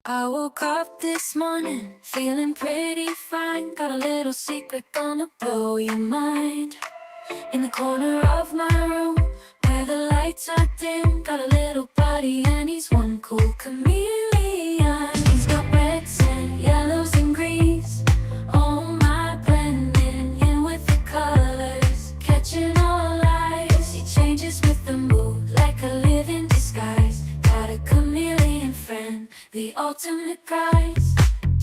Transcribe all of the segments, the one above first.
I woke up this morning feeling pretty fine. Got a little secret gonna blow your mind. In the corner of my room, where the lights are dim, got a little buddy and he's one cool chameleon. He's got reds and yellows and greens. Oh my, blending in with the colors, catching all eyes. He changes with the mood like a living disguise. Got a chameleon friend, the ultimate prize.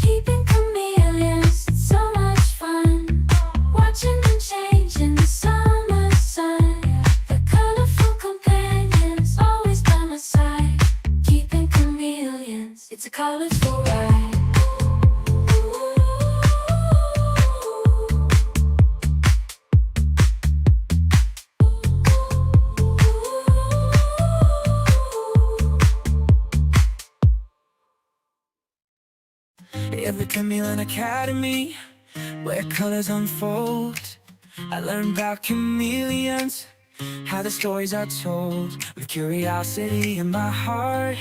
Keeping chameleons, it's so much fun. Watching them change in the summer sun. The colorful companions always by my side. Keeping chameleons, it's a colorful ride. At the Chameleon Academy, where colors unfold, I learned about chameleons, how the stories are told. With curiosity in my heart,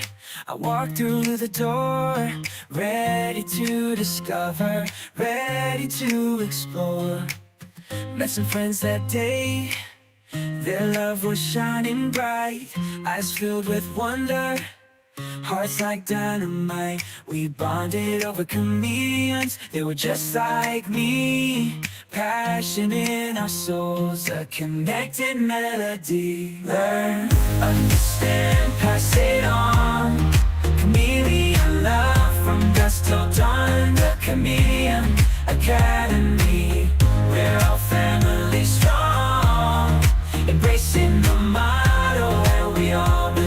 I walked through the door, ready to discover, ready to explore. Met some friends that day, their love was shining bright, eyes filled with wonder, hearts like dynamite. We bonded over chameleons, they were just like me. Passion in our souls, a connected melody. Learn, understand, pass it on. Chameleon love from dusk till dawn. The Chameleon Academy, we're all family strong. Embracing the motto where we all belong.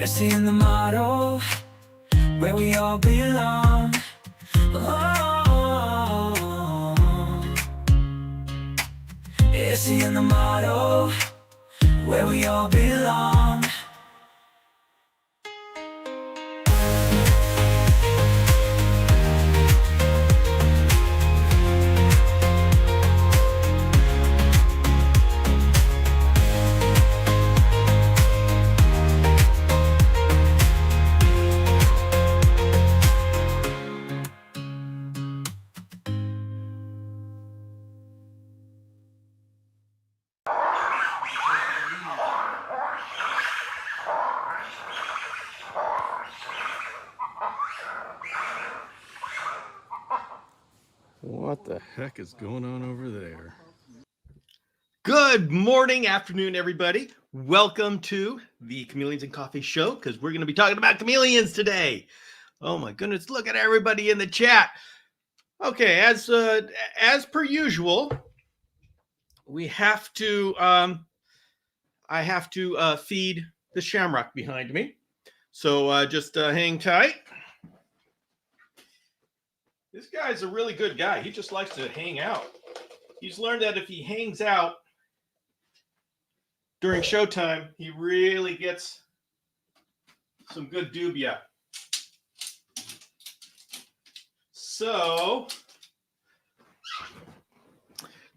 Seeing the motto where we all belong. Oh, yeah, seeing the motto where we all belong. What the heck is going on over there? Good morning, afternoon, everybody. Welcome to the Chameleons and Coffee Show, because we're going to be talking about chameleons today. Oh my goodness, look at everybody in the chat. Okay, as per usual, we have to I have to feed the shamrock behind me. So just hang tight. This guy's a really good guy. He just likes to hang out. He's learned that if he hangs out during showtime, he really gets some good dubia. So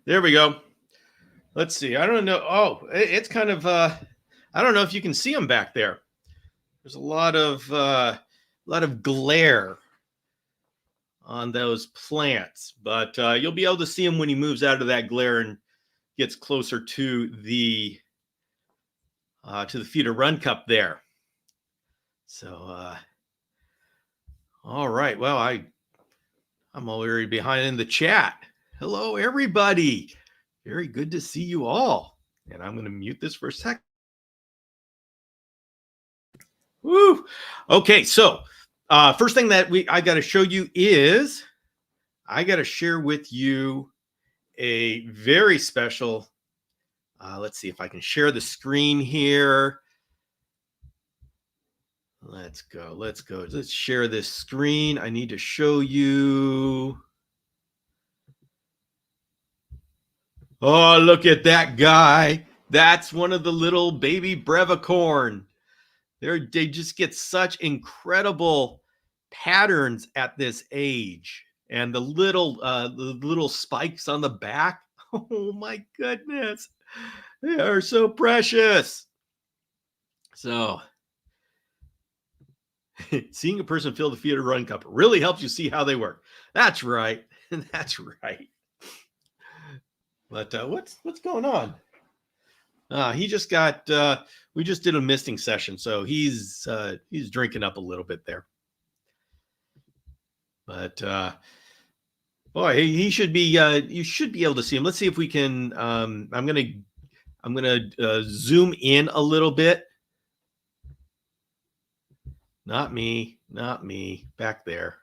there we go. Let's see. I don't know. Oh, it's kind of I don't know if you can see him back there. There's a lot of glare on those plants, but you'll be able to see him when he moves out of that glare and gets closer to the feeder run cup there. So all right, well, I'm already behind in the chat. Hello everybody, very good to see you all. And I'm going to mute this for a second. Woo. Okay, so first thing that I got to show you is I got to share with you a very special. Let's see if I can share the screen here. Let's go. Let's share this screen. I need to show you. Oh, look at that guy. That's one of the little baby brevicorn. They just get such incredible patterns at this age. And the little spikes on the back. Oh my goodness. They are so precious. So seeing a person fill the feeder run cup really helps you see how they work. That's right. That's right. But what's going on? He just got we just did a misting session, so he's drinking up a little bit there. But boy, he should be you should be able to see him. Let's see if we can I'm gonna zoom in a little bit. Not me, back there.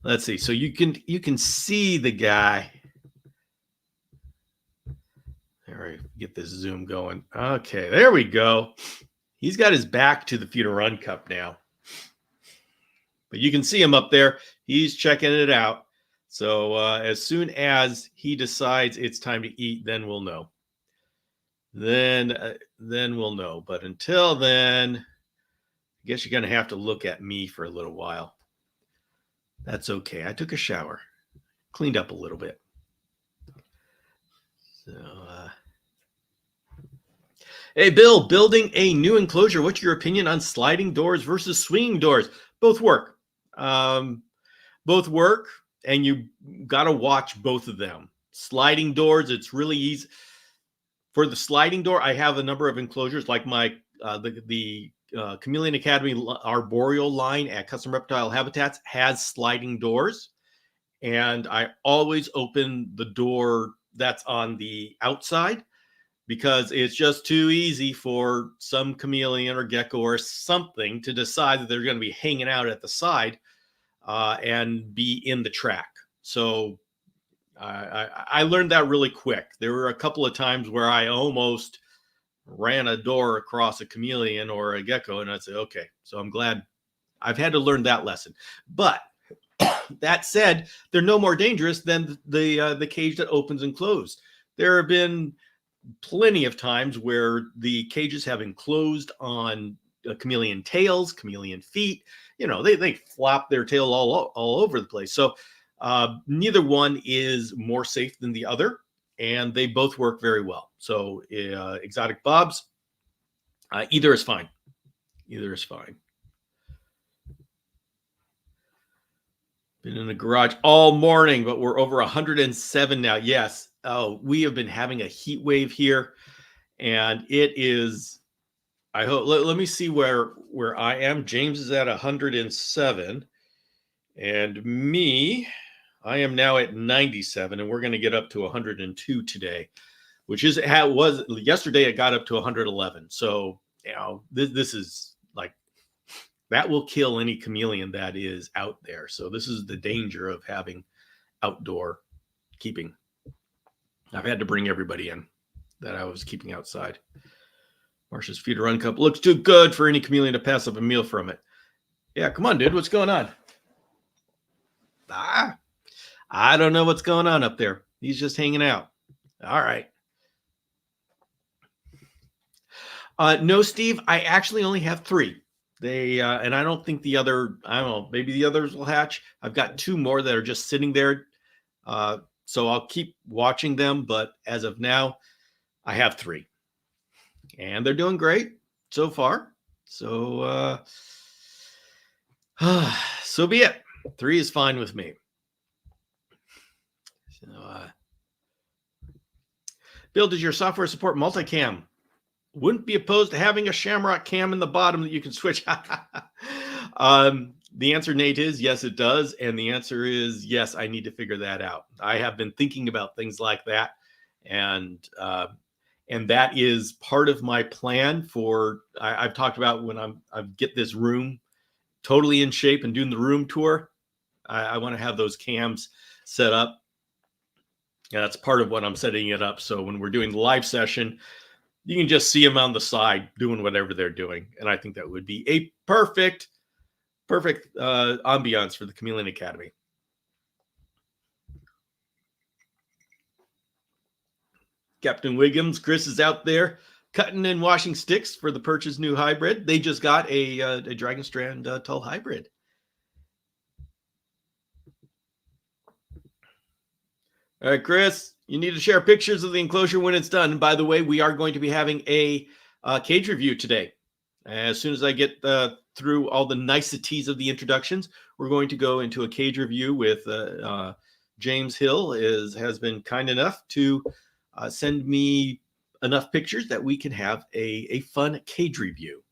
Let's see. So you can see the guy. All right, get this zoom going. Okay, there we go. He's got his back to the feeder run cup now. But you can see him up there. He's checking it out. So as soon as he decides it's time to eat, then we'll know. Then we'll know. But until then, I guess you're going to have to look at me for a little while. That's okay. I took a shower, cleaned up a little bit. So, hey, Bill, building a new enclosure. What's your opinion on sliding doors versus swinging doors? Both work. Both work, and you got to watch both of them. Sliding doors, it's really easy. For the sliding door, I have a number of enclosures, like my the Chameleon Academy arboreal line at Custom Reptile Habitats has sliding doors, and I always open the door that's on the outside because it's just too easy for some chameleon or gecko or something to decide that they're going to be hanging out at the side and be in the track. So I learned that really quick. There were a couple of times where I almost ran a door across a chameleon or a gecko, and I'd say, okay, so I'm glad I've had to learn that lesson. But that said, they're no more dangerous than the cage that opens and closes. There have been plenty of times where the cages have enclosed on chameleon tails, chameleon feet. You know, they flop their tail all over the place. So neither one is more safe than the other, and they both work very well. So exotic bobs, either is fine. Either is fine. Been in the garage all morning, but we're over 107 now. Yes. Oh, we have been having a heat wave here, and it is, I hope, let me see where I am. James is at 107, and me, I am now at 97, and we're going to get up to 102 today, which is how it was yesterday. It got up to 111. So, you know, this is like, that will kill any chameleon that is out there. So this is the danger of having outdoor keeping. I've had to bring everybody in that I was keeping outside. Marcia's feeder run cup looks too good for any chameleon to pass up a meal from it. Yeah, come on, dude. What's going on? I don't know what's going on up there. He's just hanging out. All right. No, Steve, I actually only have 3. They and I don't think the other, I don't know, maybe the others will hatch. I've got 2 more that are just sitting there. So I'll keep watching them, but as of now, I have 3. And they're doing great so far. So so be it. 3 is fine with me. So Bill, does your software support multicam? Wouldn't be opposed to having a Shamrock cam in the bottom that you can switch. The answer, Nate, is yes, it does. And the answer is yes, I need to figure that out. I have been thinking about things like that. And that is part of my plan for, I've talked about when I get this room totally in shape and doing the room tour. I want to have those cams set up. Yeah, that's part of what I'm setting it up. So when we're doing the live session, you can just see them on the side doing whatever they're doing. And I think that would be a perfect ambiance for the Chameleon Academy. Captain Wiggums, Chris is out there cutting and washing sticks for the Perch's new hybrid. They just got a Dragonstrand Tull hybrid. All right, Chris, you need to share pictures of the enclosure when it's done. And by the way, we are going to be having a cage review today. As soon as I get through all the niceties of the introductions, we're going to go into a cage review with James Hill. Has been kind enough to send me enough pictures that we can have a fun cage review.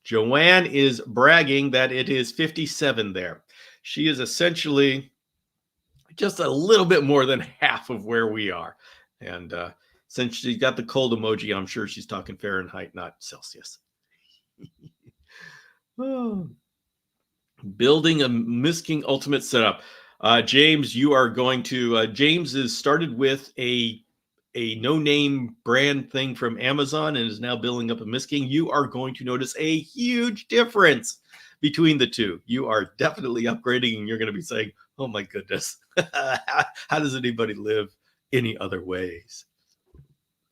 Joanne is bragging that it is 57 there. She is essentially just a little bit more than half of where we are. And since she's got the cold emoji, I'm sure she's talking Fahrenheit, not Celsius. Oh. Building a Misking Ultimate setup. James, you are going to, James is started with a no-name brand thing from Amazon and is now building up a Misking. You are going to notice a huge difference between the two. You are definitely upgrading, and you're going to be saying, oh my goodness, how does anybody live any other ways?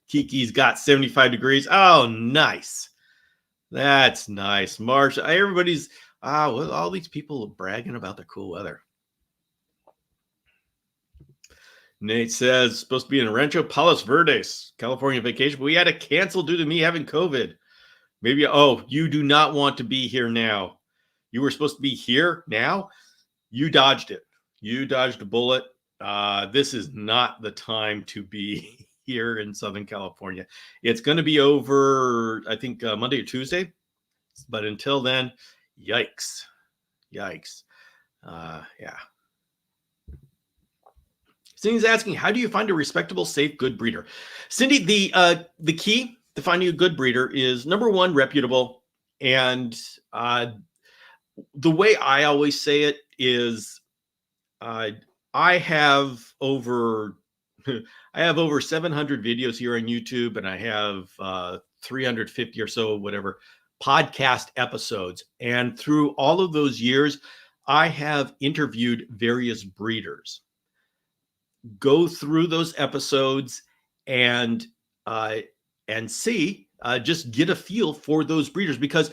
Kiki's got 75 degrees. Oh, nice. That's nice. Marsha, everybody's, well, all these people are bragging about the cool weather. Nate says, supposed to be in Rancho Palos Verdes, California vacation, but we had to cancel due to me having COVID. Maybe, oh, you do not want to be here now. You were supposed to be here now. You dodged it. You dodged a bullet. This is not the time to be here in Southern California. It's going to be over, I think, Monday or Tuesday. But until then, yikes. Yikes. Yeah. Cindy's asking, how do you find a respectable, safe, good breeder? Cindy, the key to finding a good breeder is, number one, reputable. And the way I always say it is, I have over 700 videos here on YouTube, and I have 350 or so, whatever, podcast episodes. And through all of those years, I have interviewed various breeders. Go through those episodes and see, just get a feel for those breeders, because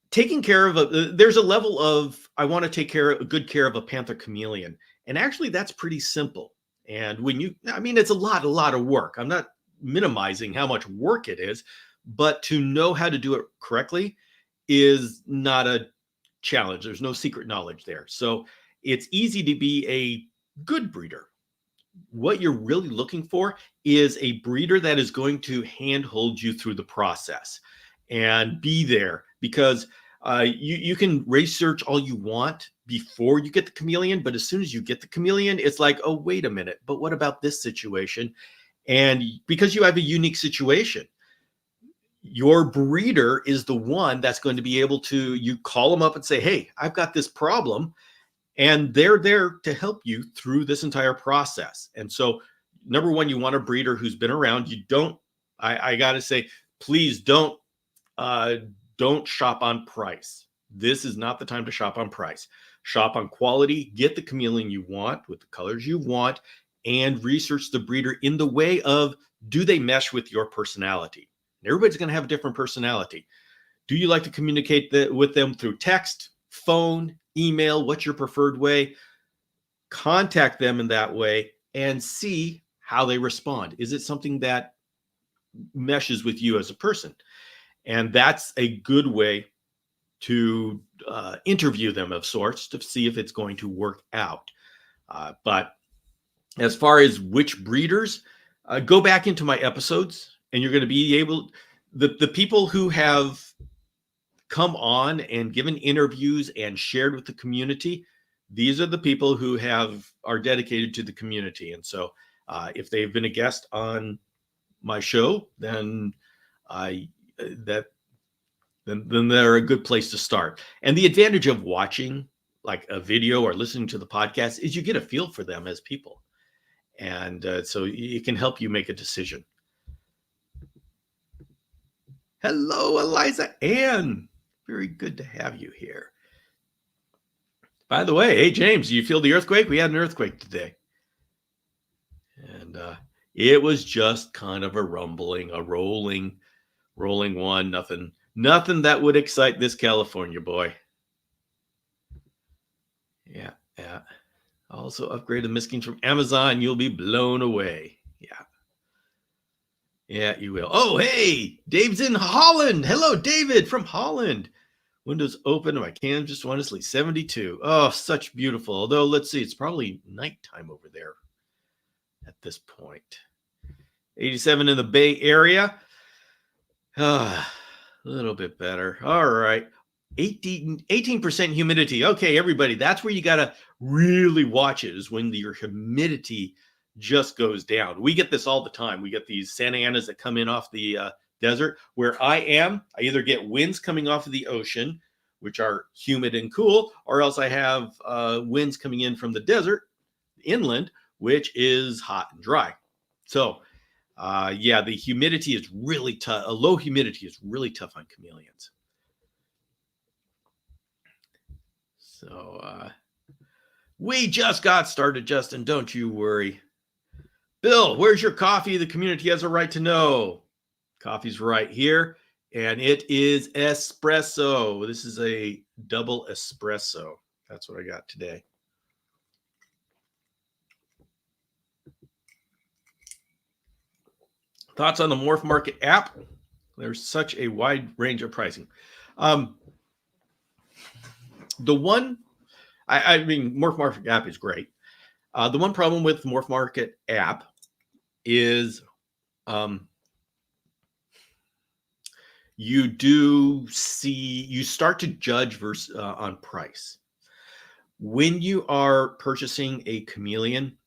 taking care of there's a level of, I want to take good care of a Panther Chameleon. And actually that's pretty simple. And it's a lot of work. I'm not minimizing how much work it is, but to know how to do it correctly is not a challenge. There's no secret knowledge there. So it's easy to be a good breeder. What you're really looking for is a breeder that is going to handhold you through the process and be there, because you can research all you want before you get the chameleon, but as soon as you get the chameleon, it's like, oh, wait a minute, but what about this situation? And because you have a unique situation, your breeder is the one that's going to be able to, you call them up and say, hey, I've got this problem. And they're there to help you through this entire process. And so, number one, you want a breeder who's been around. You don't, I got to say, please don't shop on price. This is not the time to shop on price. Shop on quality, get the chameleon you want with the colors you want, and research the breeder in the way of, do they mesh with your personality? Everybody's going to have a different personality. Do you like to communicate with them through text, phone, email? What's your preferred way? Contact them in that way and see how they respond. Is it something that meshes with you as a person? And that's a good way to interview them of sorts, to see if it's going to work out. But as far as which breeders, go back into my episodes, and you're going to be able, the people who have come on and given interviews and shared with the community, these are the people who are dedicated to the community. And so if they've been a guest on my show, then then they're a good place to start. And the advantage of watching like a video or listening to the podcast is you get a feel for them as people. And so it can help you make a decision. Hello, Eliza Ann. Very good to have you here. By the way, hey, James, do you feel the earthquake? We had an earthquake today. And it was just kind of a rumbling, a rolling one. Nothing that would excite this California boy. Yeah. Also upgrade the Miskings from Amazon. You'll be blown away. Yeah. Yeah, you will. Oh, hey, Dave's in Holland. Hello, David from Holland. Windows open. My cam just honestly 72. Oh, such beautiful. Although, let's see, it's probably nighttime over there at this point. 87 in the Bay Area. A little bit better. All right. 18% humidity. Okay, everybody, that's where you got to really watch it, is when your humidity just goes down. We get this all the time. We get these Santa Anas that come in off the desert. Where I am, I either get winds coming off of the ocean, which are humid and cool, or else I have winds coming in from the desert inland, which is hot and dry. So yeah, the humidity is really tough. A low humidity is really tough on chameleons. So we just got started, Justin. Don't you worry. Bill, where's your coffee? The community has a right to know. Coffee's right here, and it is espresso. This is a double espresso. That's what I got today. Thoughts on the Morph Market app? There's such a wide range of pricing. The one, I mean, Morph Market app is great. The one problem with the Morph Market app is you start to judge on price. When you are purchasing a chameleon,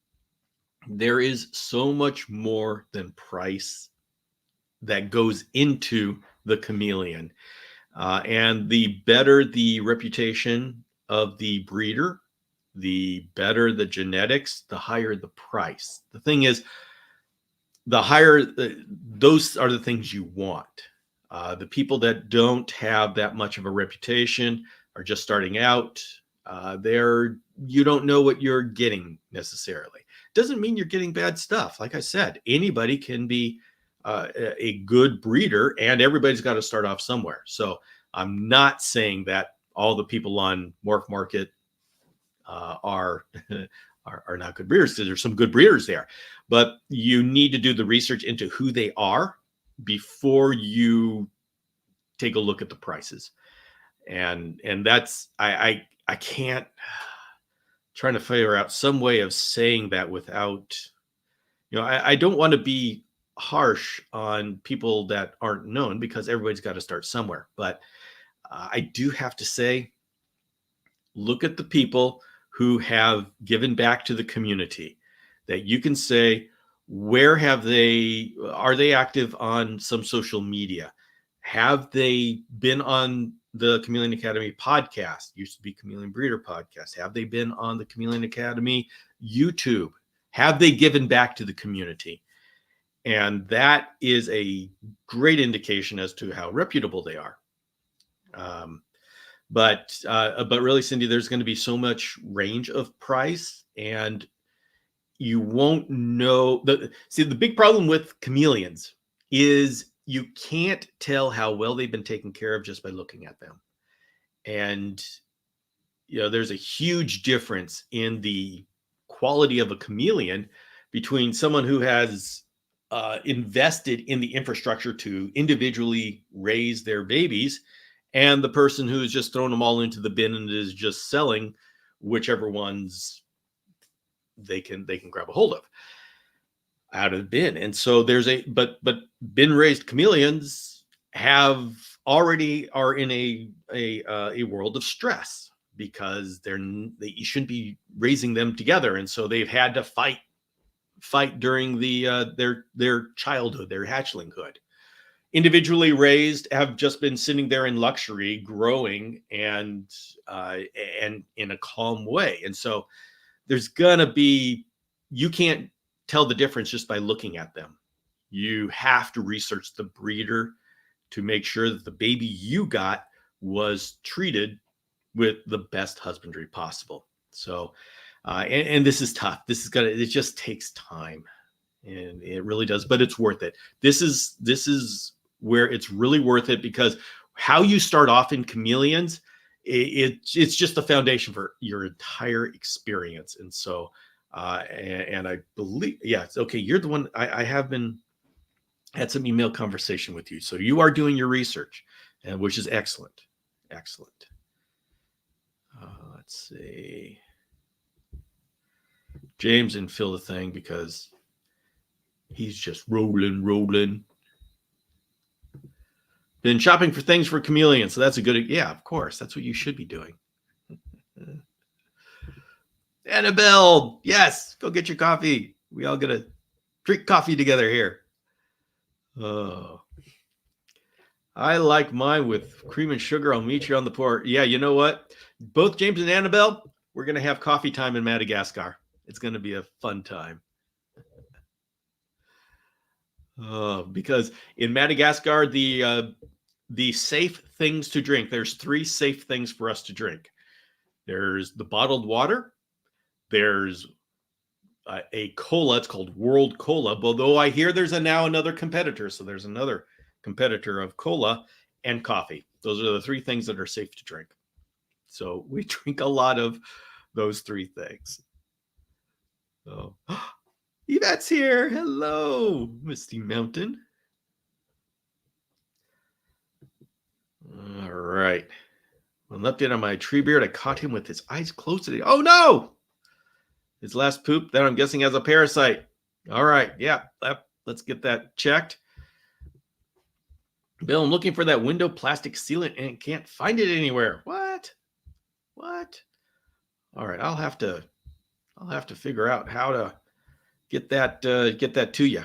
there is so much more than price that goes into the chameleon. And the better the reputation of the breeder, the better the genetics, the higher the price. The thing is, the higher, those are the things you want. The people that don't have that much of a reputation are just starting out. You don't know what you're getting necessarily. Doesn't mean you're getting bad stuff. Like I said, anybody can be a good breeder, and everybody's got to start off somewhere. So I'm not saying that all the people on Morph Market are not good breeders, because there's some good breeders there. But you need to do the research into who they are before you take a look at the prices. And that's I can't, trying to figure out some way of saying that without, I don't want to be harsh on people that aren't known, because everybody's got to start somewhere. But I do have to say, look at the people who have given back to the community, that you can say, where are they active on some social media? Have they been on the Chameleon Academy podcast? Used to be Chameleon Breeder podcast. Have they been on the Chameleon Academy YouTube? Have they given back to the community? And that is a great indication as to how reputable they are. But really, Cindy, there's going to be so much range of price, and you won't know. The big problem with chameleons is you can't tell how well they've been taken care of just by looking at them. And there's a huge difference in the quality of a chameleon between someone who has invested in the infrastructure to individually raise their babies, and the person who's just thrown them all into the bin and is just selling whichever ones they can grab a hold of out of the bin. And so but bin raised chameleons are in a world of stress, because they shouldn't be raising them together, and so they've had to fight during their childhood, their hatchlinghood. Individually raised have just been sitting there in luxury, growing and in a calm way. And so you can't tell the difference just by looking at them. You have to research the breeder to make sure that the baby you got was treated with the best husbandry possible. So, and this is tough. It just takes time, and it really does, but it's worth it. This is where it's really worth it, because how you start off in chameleons it's just the foundation for your entire experience. And so, and I believe, yeah, it's okay. You're the one I have been had some email conversation with you. So you are doing your research, and which is excellent. Excellent. Let's see. James didn't fill the thing because he's just rolling. Been shopping for things for Chameleon. So that's a good, yeah, of course. That's what you should be doing. Annabelle, yes, go get your coffee. We all gonna drink coffee together here. Oh, I like mine with cream and sugar. I'll meet you on the porch. Yeah, you know what? Both James and Annabelle, we're gonna have coffee time in Madagascar. It's gonna be a fun time. Because in Madagascar, the safe things to drink. There's 3 safe things for us to drink. There's the bottled water. There's a cola. It's called World Cola. Although I hear there's now another competitor. So there's another competitor of cola and coffee. Those are the 3 things that are safe to drink. So we drink a lot of those 3 things. Oh, Yvette's here. Hello, Misty Mountain. All right. When left in on my tree beard, I caught him with his eyes closed today. Oh no! His last poop, that I'm guessing has a parasite. All right. Yeah. Let's get that checked. Bill, I'm looking for that window plastic sealant and can't find it anywhere. What? All right. I'll have to figure out how to get that to you.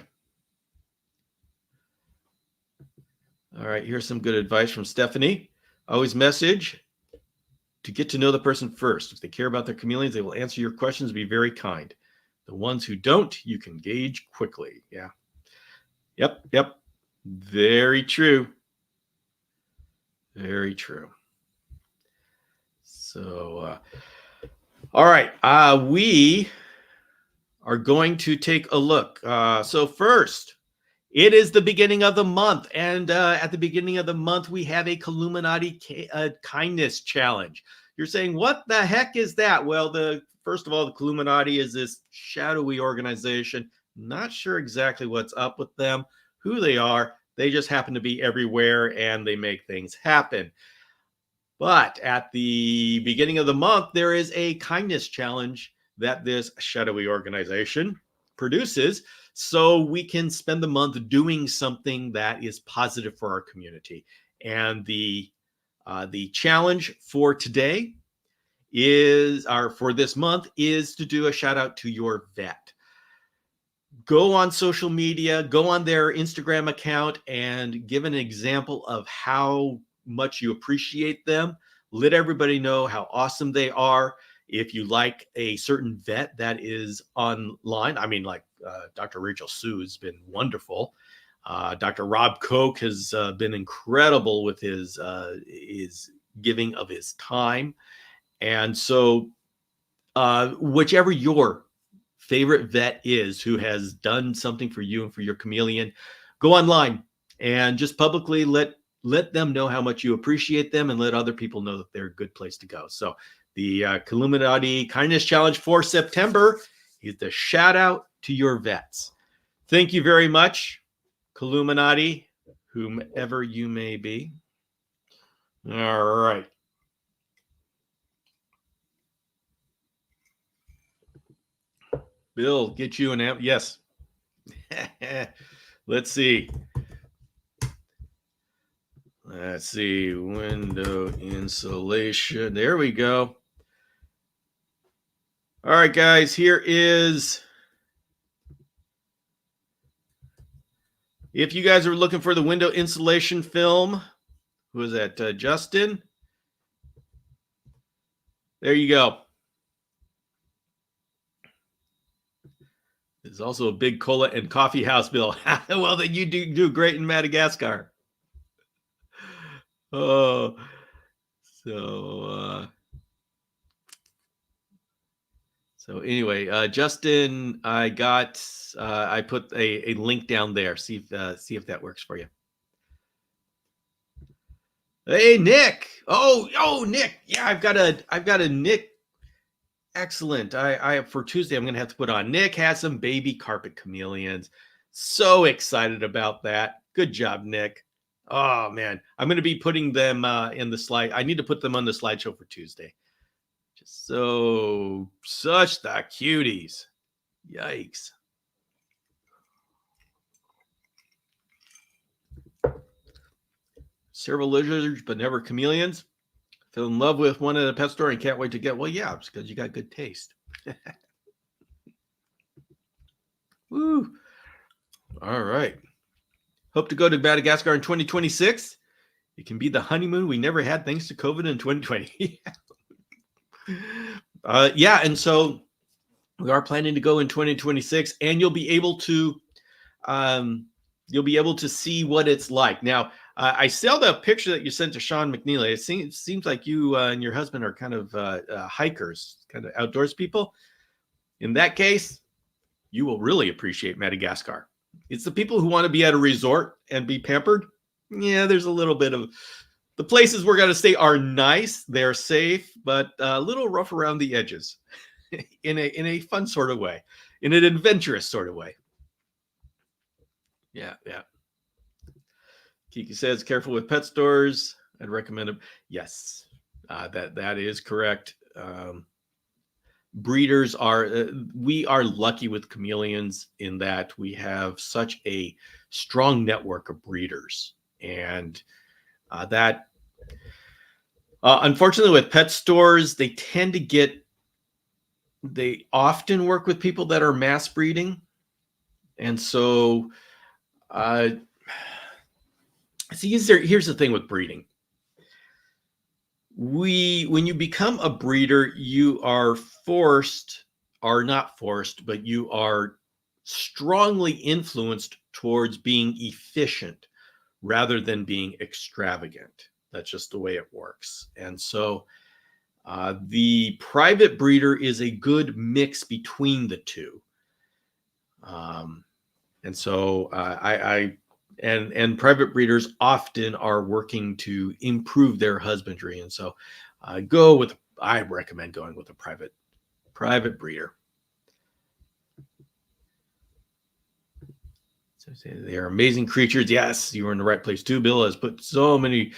All right. Here's some good advice from Stephanie. Always message to get to know the person first. If they care about their chameleons, they will answer your questions, be very kind. The ones who don't, you can gauge quickly. Yeah. Yep. Very true. Very true. So, all right. We are going to take a look. So first, it is the beginning of the month. And at the beginning of the month, we have a Illuminati kindness challenge. You're saying, what the heck is that? Well, first of all, the Illuminati is this shadowy organization. Not sure exactly what's up with them, who they are. They just happen to be everywhere and they make things happen. But at the beginning of the month, there is a kindness challenge that this shadowy organization produces, so we can spend the month doing something that is positive for our community. And the challenge for today for this month is to do a shout out to your vet. Go on social media, go on their Instagram account and give an example of how much you appreciate them. Let everybody know how awesome they are. If you like a certain vet that is online, I mean, like Dr. Rachel Sue has been wonderful. Dr. Rob Koch has been incredible with his giving of his time. And so whichever your favorite vet is who has done something for you and for your chameleon, go online and just publicly let them know how much you appreciate them and let other people know that they're a good place to go. So the Illuminati Kindness Challenge for September is the shout out to your vets. Thank you very much, Illuminati, whomever you may be. All right. Bill, get you an amp. Yes. Let's see. Window insulation. There we go. All right, guys, here is. If you guys are looking for the window insulation film, who is that? Justin? There you go. There's also a big cola and coffee house, Bill. Well, then you do great in Madagascar. Oh, so anyway, Justin, I put a link down there. See if that works for you. Hey, Nick. Oh, Nick. Yeah, I've got a Nick. Excellent. I for Tuesday, I'm gonna have to put on. Nick has some baby carpet chameleons. So excited about that. Good job, Nick. Oh man, I'm gonna be putting them in the slide. I need to put them on the slideshow for Tuesday. Just such the cuties. Yikes. Several lizards, but never chameleons. Fell in love with one at a pet store and can't wait to get. Well, yeah, it's because you got good taste. Woo. All right. Hope to go to Madagascar in 2026. It can be the honeymoon we never had thanks to COVID in 2020. Yeah, and so we are planning to go in 2026, and you'll be able to see what it's like. Now, I saw the picture that you sent to Sean McNeely. It seems like you and your husband are kind of hikers, kind of outdoors people. In that case, you will really appreciate Madagascar. It's the people who want to be at a resort and be pampered. Yeah, there's a little bit of the places we're going to stay are nice. They're safe, but a little rough around the edges in a fun sort of way, in an adventurous sort of way. Yeah. Kiki says, careful with pet stores. I'd recommend them. Yes, that is correct. Breeders we are lucky with chameleons in that we have such a strong network of breeders, and that unfortunately with pet stores, they often work with people that are mass breeding, and so see, here's the thing with breeding. When you become a breeder, you are not forced, but you are strongly influenced towards being efficient rather than being extravagant. That's just the way it works. And so the private breeder is a good mix between the two. And so and private breeders often are working to improve their husbandry. And so I recommend going with a private breeder. So they are amazing creatures. Yes, you were in the right place too. Bill has put so many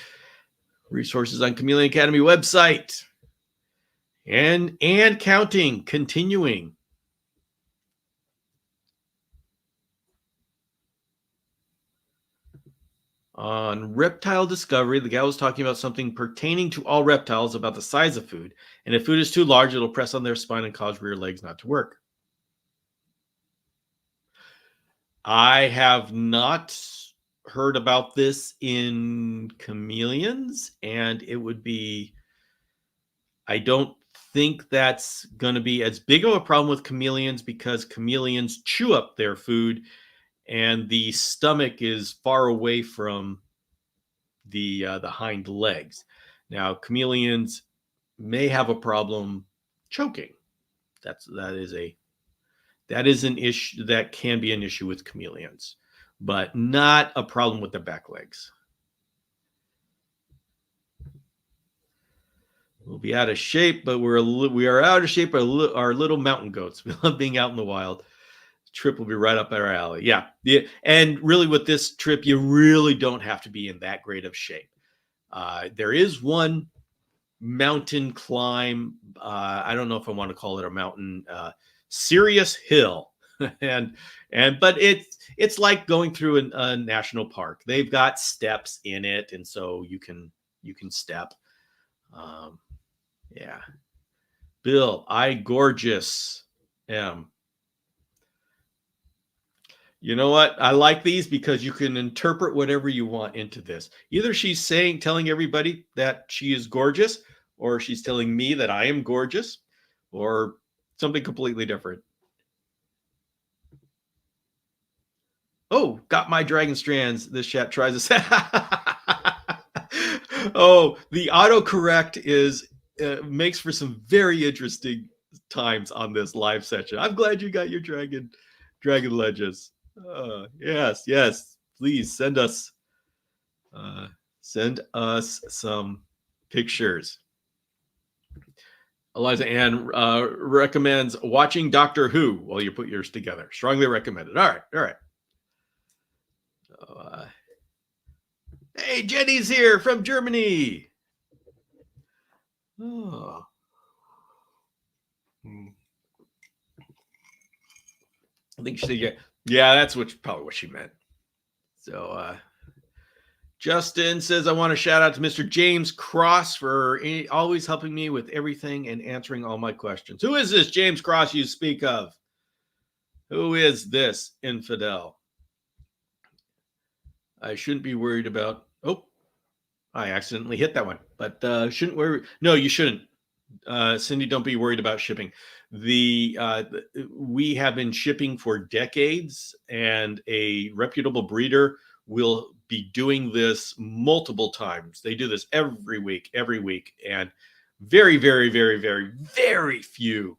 resources on Chameleon Academy website and counting, continuing. On reptile discovery, the gal was talking about something pertaining to all reptiles about the size of food. And if food is too large, it'll press on their spine and cause rear legs not to work. I have not heard about this in chameleons, and I don't think that's going to be as big of a problem with chameleons because chameleons chew up their food and the stomach is far away from the hind legs. Now, chameleons may have a problem choking. That is an issue that can be an issue with chameleons, but not a problem with the back legs. We'll be out of shape, but we are out of shape. Our little mountain goats. We love being out in the wild. Trip will be right up our alley. Yeah. And really with this trip, you really don't have to be in that great of shape. There is one mountain climb. I don't know if I want to call it a mountain, Sirius Hill. but it's like going through a national park. They've got steps in it. And so you can step. Yeah. Bill, I gorgeous am. You know what? I like these because you can interpret whatever you want into this. Either she's telling everybody that she is gorgeous, or she's telling me that I am gorgeous, or something completely different. Oh, got my dragon strands. This chat tries to say. Oh, the autocorrect makes for some very interesting times on this live session. I'm glad you got your dragon legends. Yes. Please send us Send us some pictures. Eliza Ann recommends watching Doctor Who while you put yours together. Strongly recommended. All right. All right. So, hey, Jenny's here from Germany. Oh. I think she, yeah, that's probably what she meant. So, Justin says, I want to shout out to Mr. James Cross for always helping me with everything and answering all my questions. Who is this James Cross you speak of? Who is this infidel? I shouldn't be worried about. Oh, I accidentally hit that one, but shouldn't worry. No, you shouldn't. Cindy, don't be worried about shipping. We have been shipping for decades, and a reputable breeder will be doing this multiple times. They do this every week, and very, very, very, very, very few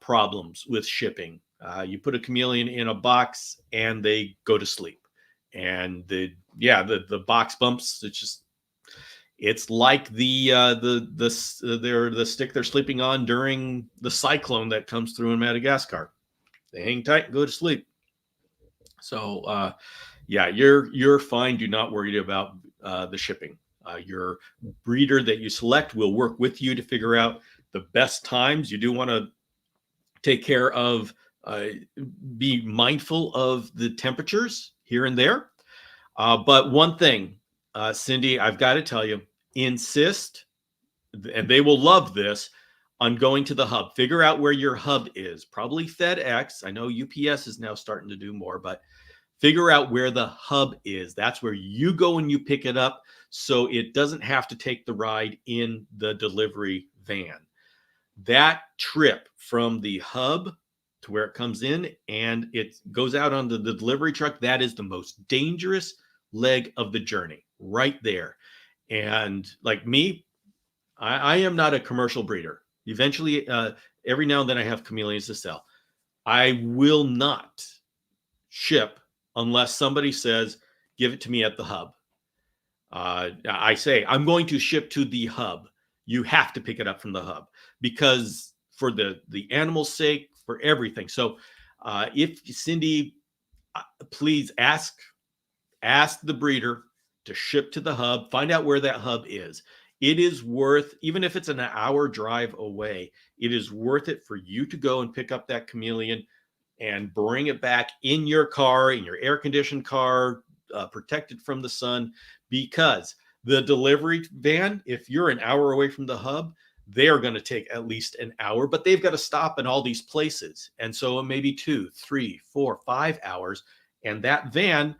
problems with shipping. You put a chameleon in a box and they go to sleep, and the box bumps. It's like the stick they're sleeping on during the cyclone that comes through in Madagascar. They hang tight and go to sleep. So you're fine. Do not worry about the shipping. Your breeder that you select will work with you to figure out the best times. You do want to take care of, be mindful of the temperatures here and there. But one thing, Cindy, I've got to tell you, insist, and they will love this, on going to the hub. Figure out where your hub is. Probably FedEx. I know UPS is now starting to do more, but figure out where the hub is. That's where you go and you pick it up, so it doesn't have to take the ride in the delivery van. That trip from the hub to where it comes in and it goes out onto the delivery truck, that is the most dangerous leg of the journey right there. And like me, I am not a commercial breeder. Eventually, every now and then I have chameleons to sell. I will not ship unless somebody says, give it to me at the hub. I say, I'm going to ship to the hub. You have to pick it up from the hub, because for the animal's sake, for everything. So if Cindy, please ask the breeder to ship to the hub, find out where that hub is. It is worth, even if it's an hour drive away, it is worth it for you to go and pick up that chameleon and bring it back in your car, in your air-conditioned car, protected from the sun, because the delivery van, if you're an hour away from the hub, they are going to take at least an hour, but they've got to stop in all these places. And so it may be 2, 3, 4, 5 hours. And that van,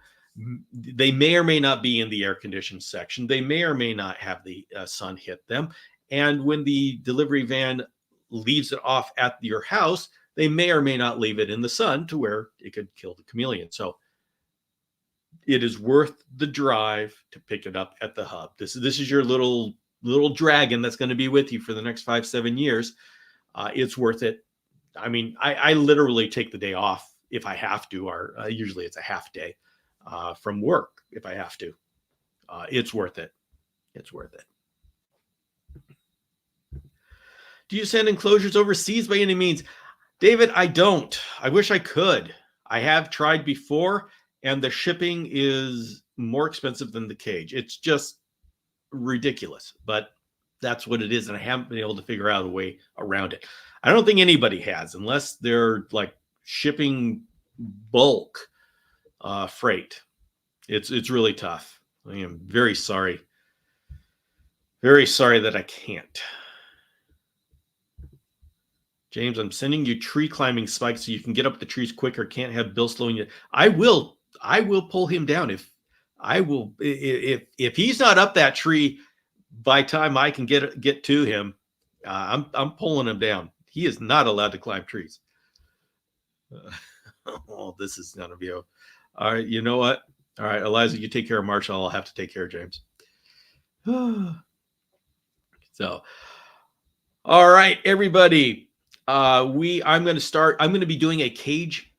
they may or may not be in the air-conditioned section. They may or may not have the sun hit them. And when the delivery van leaves it off at your house, they may or may not leave it in the sun to where it could kill the chameleon. So it is worth the drive to pick it up at the hub. This is your little dragon that's going to be with you for the next 5-7 years. It's worth it. I mean, I literally take the day off if I have to, or usually it's a half day from work if I have to. It's worth it. It's worth it. Do you send enclosures overseas by any means? David, I don't. I wish I could. I have tried before, and the shipping is more expensive than the cage. It's just ridiculous, but that's what it is, and I haven't been able to figure out a way around it. I don't think anybody has, unless they're like shipping bulk freight. It's really tough. I am very sorry that I can't. James, I'm sending you tree climbing spikes so you can get up the trees quicker. Can't have Bill slowing you. I will pull him down if he's not up that tree by time I can get to him. I'm pulling him down. He is not allowed to climb trees. Oh, this is gonna be all right. You know what? All right, Eliza, you take care of Marshall. I'll have to take care of James. So, all right, everybody. I'm going to be doing a cage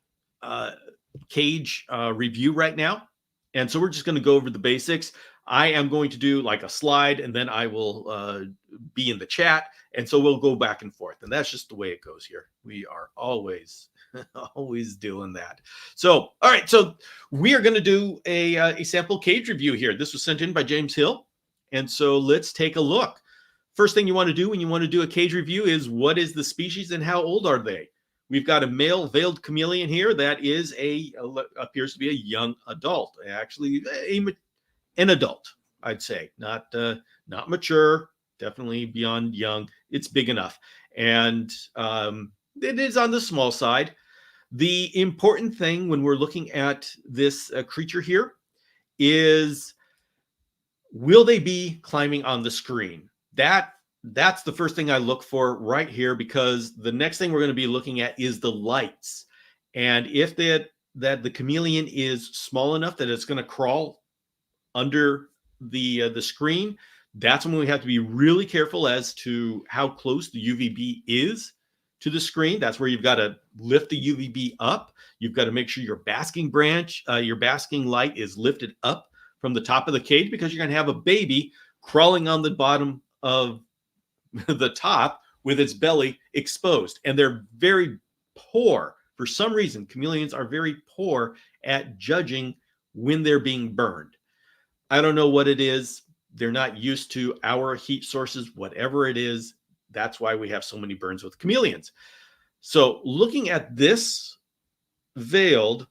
review right now. And so we're just going to go over the basics. I am going to do like a slide, and then I will be in the chat. And so we'll go back and forth. And that's just the way it goes here. We are always, always doing that. So, all right. So we are going to do a sample cage review here. This was sent in by James Hill. And so let's take a look. First thing you want to do when you want to do a cage review is what is the species and how old are they? We've got a male veiled chameleon here that is appears to be a young adult, actually an adult, I'd say, not mature, definitely beyond young. It's big enough, and it is on the small side. The important thing when we're looking at this creature here is, will they be climbing on the screen? That's the first thing I look for right here, because the next thing we're going to be looking at is the lights. And if that the chameleon is small enough that it's going to crawl under the screen, that's when we have to be really careful as to how close the UVB is to the screen. That's where you've got to lift the UVB up. You've got to make sure your basking light is lifted up from the top of the cage, because you're going to have a baby crawling on the bottom of the top with its belly exposed. And they're very poor. For some reason, chameleons are very poor at judging when they're being burned. I don't know what it is. They're not used to our heat sources, whatever it is. That's why we have so many burns with chameleons. So looking at this veiled,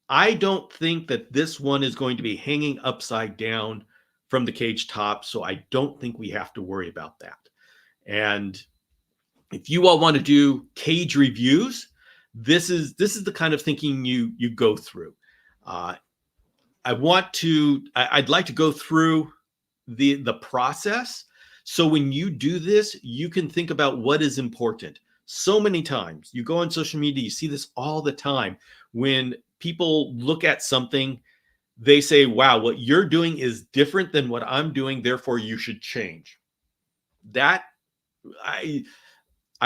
I don't think that this one is going to be hanging upside down from the cage top. So I don't think we have to worry about that. And if you all want to do cage reviews, this is the kind of thinking you go through. I'd like to go through the process. So when you do this, you can think about what is important. So many times you go on social media, you see this all the time. When people look at something, they say, wow, what you're doing is different than what I'm doing, therefore you should change. That I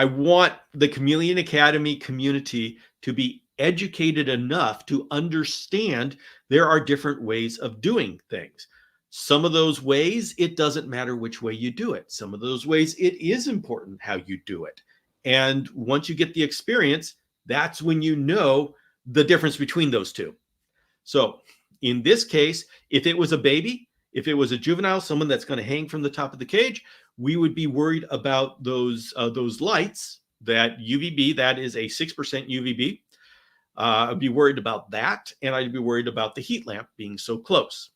want the Chameleon Academy community to be educated enough to understand there are different ways of doing things. Some of those ways, it doesn't matter which way you do it. Some of those ways, it is important how you do it. And once you get the experience, that's when you know the difference between those two. So in this case, if it was a baby, if it was a juvenile, someone that's going to hang from the top of the cage, we would be worried about those lights, that UVB, that is a 6% UVB. I'd be worried about that, and I'd be worried about the heat lamp being so close.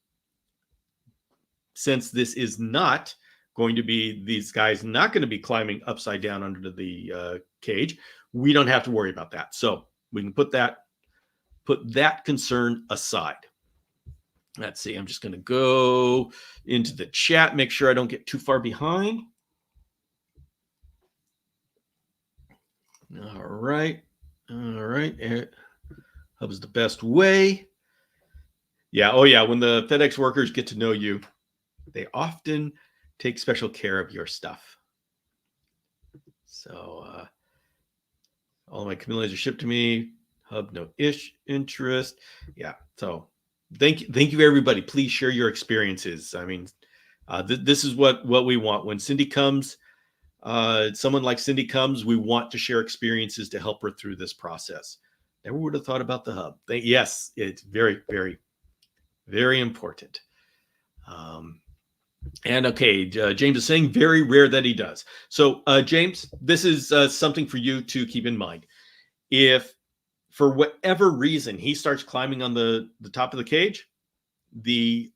Since this is not going to be, these guys not going to be climbing upside down under the cage, we don't have to worry about that. So we can put that concern aside. Let's see, I'm just going to go into the chat, make sure I don't get too far behind. All right. Hub's the best way. Yeah. Oh, yeah. When the FedEx workers get to know you, they often take special care of your stuff. So all of my chameleons are shipped to me. Hub, no interest. Yeah. So thank you, everybody. Please share your experiences. I mean, this is what we want. When Cindy comes, someone like Cindy comes, we want to share experiences to help her through this process. Never would have thought about the hub. Yes, it's very, very, very important. And okay, James is saying very rare that he does. So James, this is something for you to keep in mind. If for whatever reason he starts climbing on the top of the cage, the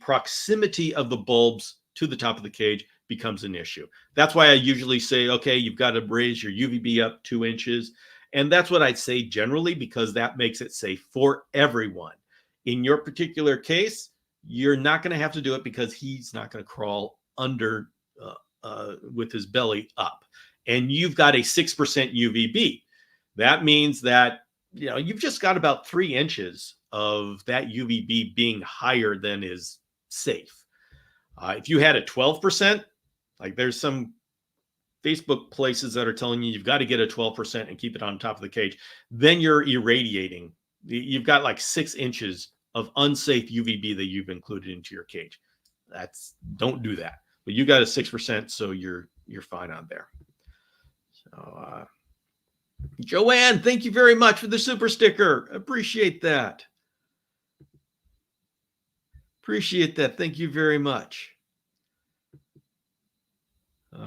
proximity of the bulbs to the top of the cage becomes an issue. That's why I usually say, okay, you've got to raise your UVB up 2 inches. And that's what I'd say generally, because that makes it safe for everyone. In your particular case, you're not going to have to do it because he's not going to crawl under with his belly up. And you've got a 6% UVB. That means that, you know, you've just got about 3 inches of that UVB being higher than is safe. If you had a 12%, like there's some Facebook places that are telling you you've got to get a 12% and keep it on top of the cage, then you're irradiating. You've got like 6 inches of unsafe UVB that you've included into your cage. Don't do that. But you got a 6%, so you're fine on there. So Joanne, thank you very much for the super sticker. Appreciate that. Appreciate that. Thank you very much.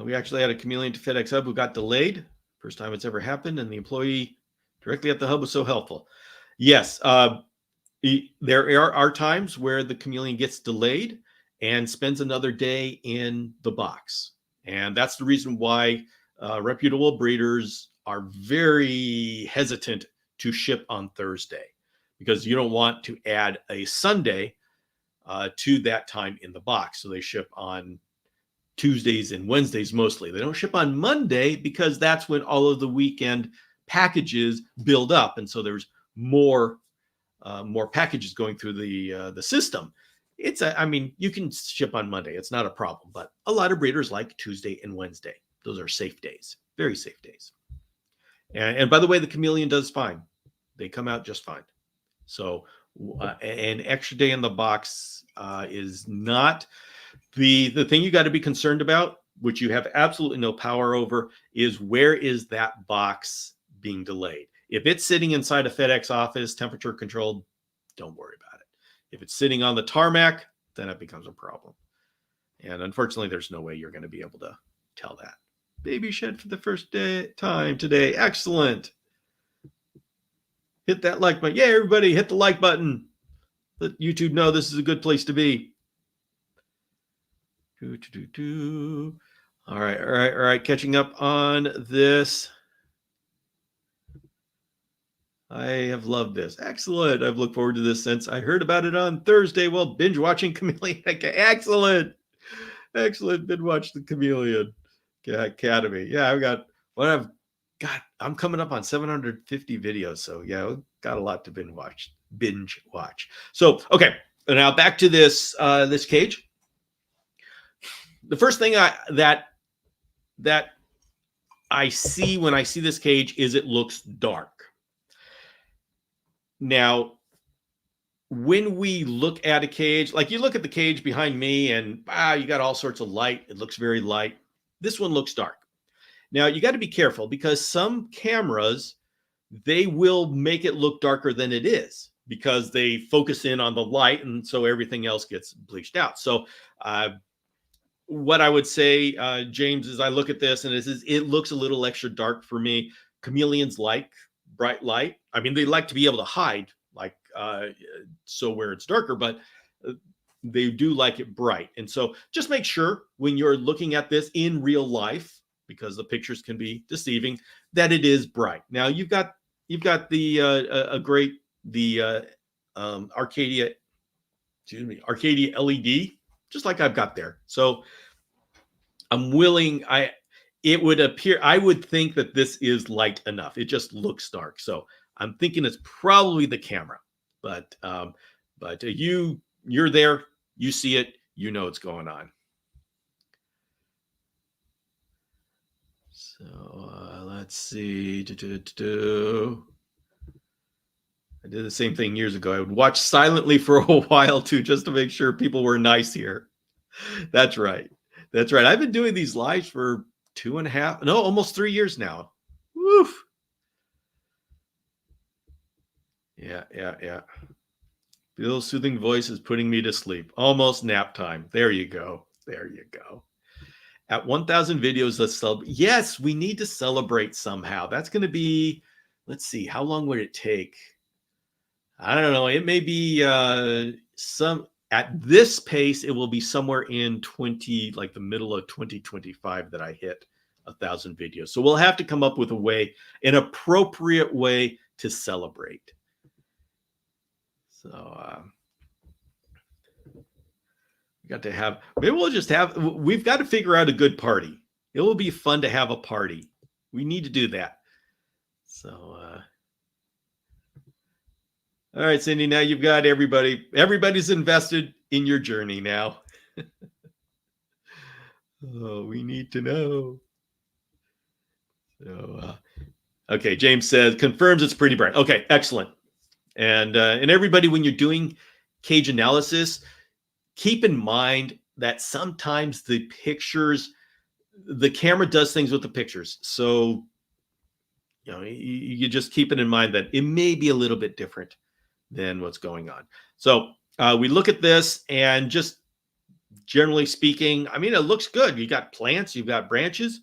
We actually had a Chameleon to FedEx hub who got delayed. First time it's ever happened, and the employee directly at the hub was so helpful. Yes, there are times where the Chameleon gets delayed and spends another day in the box. And that's the reason why reputable breeders are very hesitant to ship on Thursday, because you don't want to add a Sunday to that time in the box. So they ship on Tuesdays and Wednesdays mostly. They don't ship on Monday because that's when all of the weekend packages build up, and so there's more packages going through the system. I mean, you can ship on Monday; it's not a problem. But a lot of breeders like Tuesday and Wednesday. Those are safe days, very safe days. And by the way, the Chameleon does fine; they come out just fine. So an extra day in the box is not the thing you got to be concerned about, which you have absolutely no power over, is where is that box being delayed. If it's sitting inside a FedEx office, temperature controlled, don't worry about it. If it's sitting on the tarmac, then it becomes a problem. And unfortunately, there's no way you're going to be able to tell that. Baby shed for the first time today. Excellent. Hit that like button. Yeah, everybody, hit the like button. Let YouTube know this is a good place to be. All right. Catching up on this. I have loved this. Excellent. I've looked forward to this since I heard about it on Thursday while binge watching Chameleon. Excellent. Binge watch the Chameleon Academy. Yeah, I'm coming up on 750 videos. So yeah, we've got a lot to binge watch. So, okay. Now back to this cage. The first thing that I see when I see this cage is it looks dark. Now, when we look at a cage, like you look at the cage behind me and you got all sorts of light. It looks very light. This one looks dark. Now, you got to be careful because some cameras, they will make it look darker than it is because they focus in on the light, and so everything else gets bleached out. So, what I would say, James, is I look at this and it looks a little extra dark for me. Chameleons like bright light. I mean, they like to be able to hide, like so where it's darker, but they do like it bright. And so just make sure when you're looking at this in real life, because the pictures can be deceiving, that it is bright. Now you've got the Arcadia LED, just like I've got there. So I'm willing, I would think that this is light enough. It just looks dark. So I'm thinking it's probably the camera, but you're there, you see it, you know what's going on. So let's see. I did the same thing years ago. I would watch silently for a while too, just to make sure people were nice here. That's right. I've been doing these lives for almost 3 years now. Woof. Yeah. Bill's soothing voice is putting me to sleep. Almost nap time. There you go. At 1,000 videos, let's celebrate. Yes, we need to celebrate somehow. That's going to be, let's see, how long would it take? I don't know. It may be at this pace, it will be somewhere in the middle of 2025 that I hit 1,000 videos. So we'll have to come up with an appropriate way to celebrate. So we've got to figure out a good party. It will be fun to have a party. We need to do that. So, all right, Cindy, now you've got everybody's invested in your journey now. Oh, we need to know. So, okay, James says, confirms it's pretty bright. Okay, excellent. And everybody, when you're doing cage analysis, keep in mind that sometimes the pictures, the camera does things with the pictures. So, you just keep it in mind that it may be a little bit different than what's going on. So we look at this, and just generally speaking, I mean, it looks good. You got plants, you've got branches.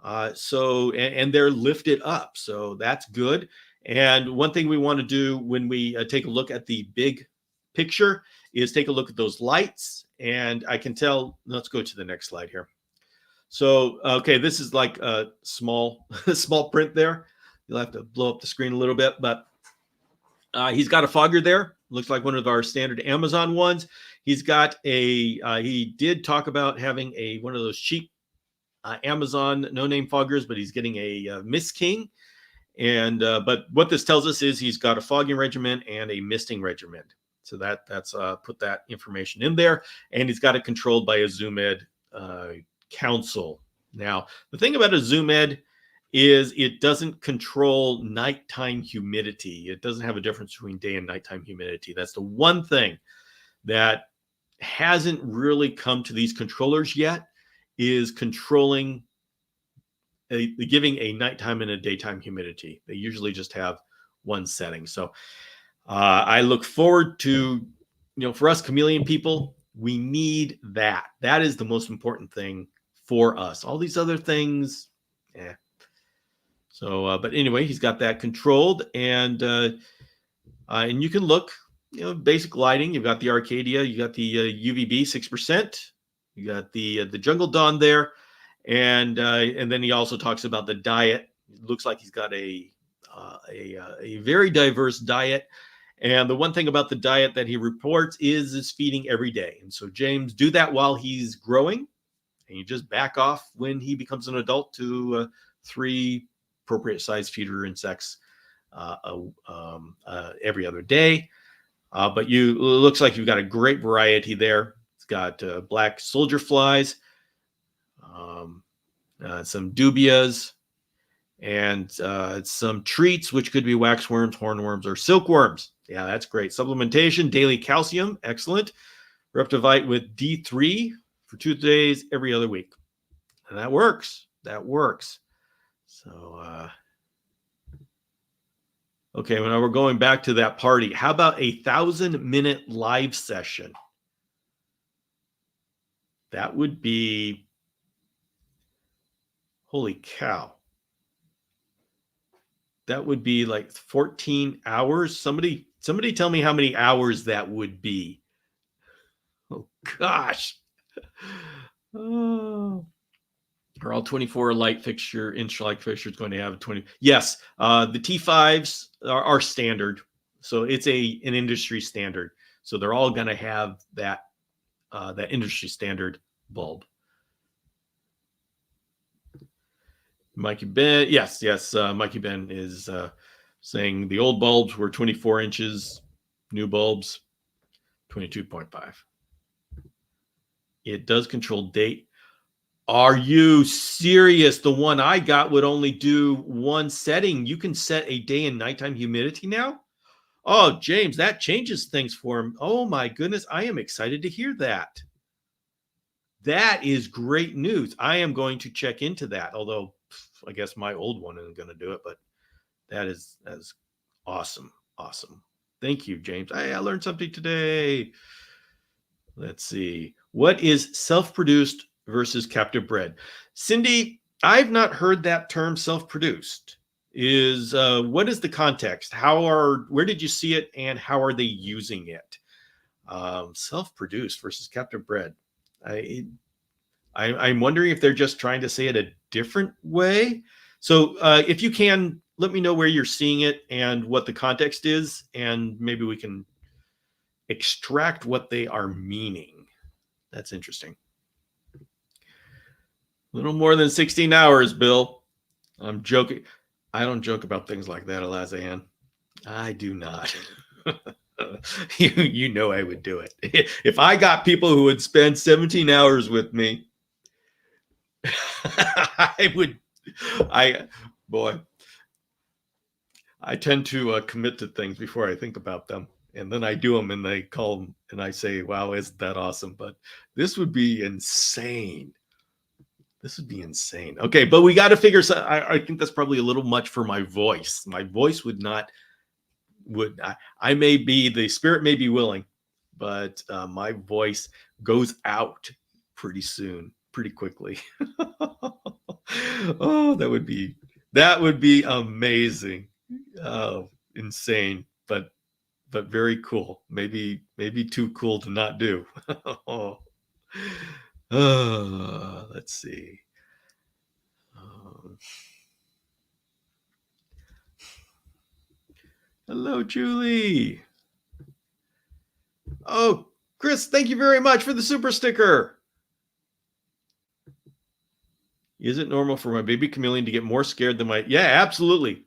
And they're lifted up. So that's good. And one thing we want to do when we take a look at the big picture is take a look at those lights. And I can tell, let's go to the next slide here. So, okay, this is like a small print there. You'll have to blow up the screen a little bit, but he's got a fogger there. Looks like one of our standard Amazon ones. He's got he did talk about having one of those cheap Amazon no-name foggers, but he's getting a Mist King. And but what this tells us is he's got a fogging regimen and a misting regimen. So that's put that information in there, and he's got it controlled by a ZoomEd console. Now, the thing about a ZoomEd is it doesn't control nighttime humidity. It doesn't have a difference between day and nighttime humidity. That's the one thing that hasn't really come to these controllers yet, is controlling, giving a nighttime and a daytime humidity. They usually just have one setting. So I look forward to, for us Chameleon people, we need that. That is the most important thing for us. All these other things, So, but anyway, he's got that controlled, and you can look, basic lighting. You've got the Arcadia, you got the UVB 6%. You got the Jungle Dawn there, and then he also talks about the diet. It looks like he's got a very diverse diet, and the one thing about the diet that he reports is feeding every day. And so, James, do that while he's growing, and you just back off when he becomes an adult to 3 appropriate size feeder insects every other day. But it looks like you've got a great variety there. It's got black soldier flies, some dubias, and some treats, which could be waxworms, hornworms, or silkworms. Yeah, that's great. Supplementation, daily calcium, excellent. Reptivite with D3 for 2 days every other week. And that works. That works. So, okay, now we're going back to that party. How about a 1,000-minute live session? That would be, holy cow. That would be like 14 hours. Somebody tell me how many hours that would be. Oh, gosh. Oh. Are all 24 inch light fixtures going to have 20? Yes, the T5s are standard. So it's an industry standard. So they're all going to have that industry standard bulb. Mikey Ben, yes. Mikey Ben is saying the old bulbs were 24 inches, new bulbs 22.5. It does control date. Are you serious? The one I got would only do one setting. You can set a day and nighttime humidity now? Oh, James, that changes things for him. Oh my goodness, I am excited to hear that. That is great news. I am going to check into that, although I guess my old one isn't going to do it, but that is awesome. Awesome. Thank you, James. I learned something today. Let's see. What is self-produced versus captive bred? Cindy, I've not heard that term self-produced. What is the context? Where did you see it, and how are they using it? Self-produced versus captive bred. I'm wondering if they're just trying to say it a different way. So if you can, let me know where you're seeing it and what the context is, and maybe we can extract what they are meaning. That's interesting. A little more than 16 hours, Bill. I'm joking. I don't joke about things like that, Elazan. I do not. You know I would do it. If I got people who would spend 17 hours with me, I tend to commit to things before I think about them. And then I do them and they call them and I say, wow, isn't that awesome? But this would be insane. This would be insane. Okay, but we got to figure some. I think that's probably a little much for my voice. My voice would not, I may be, the spirit may be willing, but my voice goes out pretty soon, pretty quickly. Oh, that would be amazing. Oh, insane, but very cool. Maybe too cool to not do. Oh. Let's see. Hello, Julie. Oh, Chris, thank you very much for the super sticker. Is it normal for my baby chameleon to get more scared than my... Yeah, absolutely.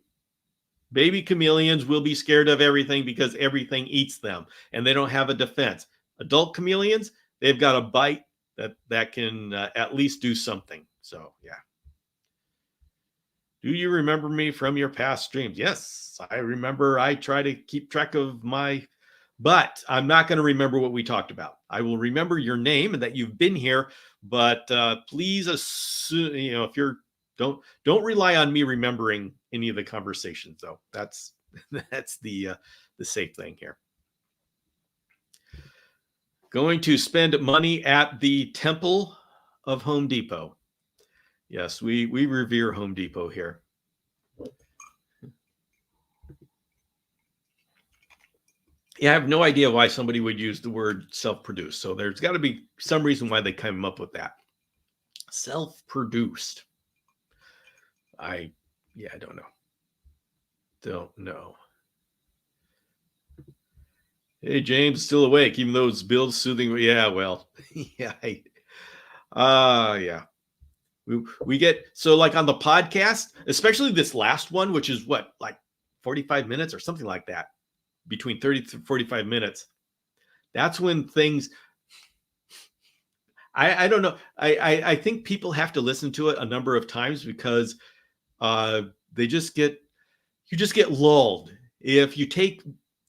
Baby chameleons will be scared of everything because everything eats them and they don't have a defense. Adult chameleons, they've got a bite that can at least do something. So, yeah. Do you remember me from your past streams? Yes, I remember. I try to keep track of but I'm not going to remember what we talked about. I will remember your name and that you've been here, but please assume, if you're, don't rely on me remembering any of the conversations though. That's the safe thing here. Going to spend money at the Temple of Home Depot. Yes, we revere Home Depot here. Yeah, I have no idea why somebody would use the word self-produced. So there's got to be some reason why they came up with that. Self-produced. I don't know. Don't know. Hey, James, still awake, even though it's Bill's soothing. Yeah, well, yeah. Yeah. We get, so like on the podcast, especially this last one, which is what, like 45 minutes or something like that, between 30 to 45 minutes. That's when things, I don't know. I think people have to listen to it a number of times because you just get lulled. If you take